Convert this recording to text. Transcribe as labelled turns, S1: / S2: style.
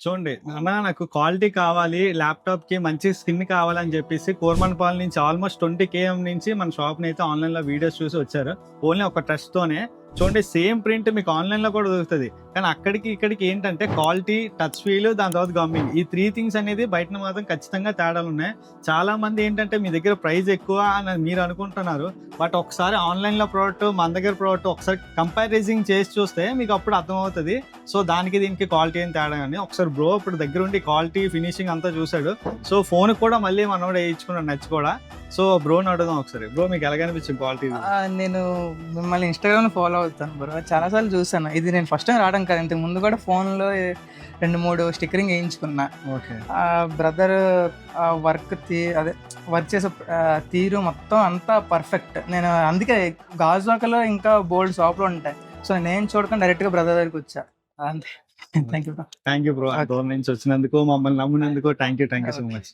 S1: చూడండి అన్న, నాకు క్వాలిటీ కావాలి, ల్యాప్టాప్‌కి మంచి స్కిన్ కావాలని చెప్పేసి కోర్మన్పాల్ నుంచి ఆల్మోస్ట్ 20 కేఎం నుంచి మన షాప్‌ని అయితే ఆన్‌లైన్‌లో వీడియోస్ చూసి వచ్చారు. ఓన్లీ ఒక ట్రస్ట్‌తోనే. చూడండి సేమ్ ప్రింట్ మీకు ఆన్‌లైన్‌లో కూడా దొరుకుతది. కానీ అక్కడికి ఇక్కడికి ఏంటంటే క్వాలిటీ, టచ్ ఫీల్, దాని తర్వాత గమ్మింగ్, ఈ 3 థింగ్స్ అనేది బయటన మాత్రం ఖచ్చితంగా తేడాలున్నాయి. చాలా మంది ఏంటంటే మీ దగ్గర ప్రైస్ ఎక్కువ అని మీరు అనుకుంటున్నారు. బట్ ఒకసారి ఆన్‌లైన్‌లో ప్రోడక్ట్, మన దగ్గర ప్రోడక్ట్ ఒకసారి కంపారిజింగ్ చేసి చూస్తే మీకు అప్పుడు అర్థమవుతది. సో దానికి దీనికి క్వాలిటీ ఏం తేడా అని. ఒకసారి బ్రో ఇప్పుడు దగ్గరుండి క్వాలిటీ, ఫినిషింగ్ అంతా చూసాడు. సో ఫోన్‌కి కూడా మళ్ళీ మనోడు ఏయించుకున్నాడు నచ్చి కూడా. సో బ్రోని అడుగుదాం ఒకసారి. బ్రో మీకు ఎలాగనిపించింది క్వాలిటీ?
S2: నేను మిమ్మల్ని ఇన్‌స్టాగ్రామ్‌లో ఫాలో అవుతాను బ్రో. చాలా సార్లు చూసాను. ఇది నేను ఫస్ట్ టైమ్ రావడం కాదు. ఇంతకు ముందు కూడా ఫోన్‌లో 2, 3 స్టిక్కరింగ్ ఏయించుకున్నా.
S1: ఓకే.
S2: బ్రదర్ వర్క్ అదే వర్క్ చేసే తీరు మొత్తం అంతా పర్ఫెక్ట్. నేను అందుకే గాజువాకలో ఇంకా బోల్డ్ షాపులు ఉంటాయి. సో నేను చూడకుండా డైరెక్ట్‌గా బ్రదర్ దగ్గరికి వచ్చా. అంతే. Thank you bro.
S1: Thank you bro. దూరం నుంచి వచ్చినందుకు, మమ్మల్ని నమ్మినందుకు థ్యాంక్ యూ సో మచ్.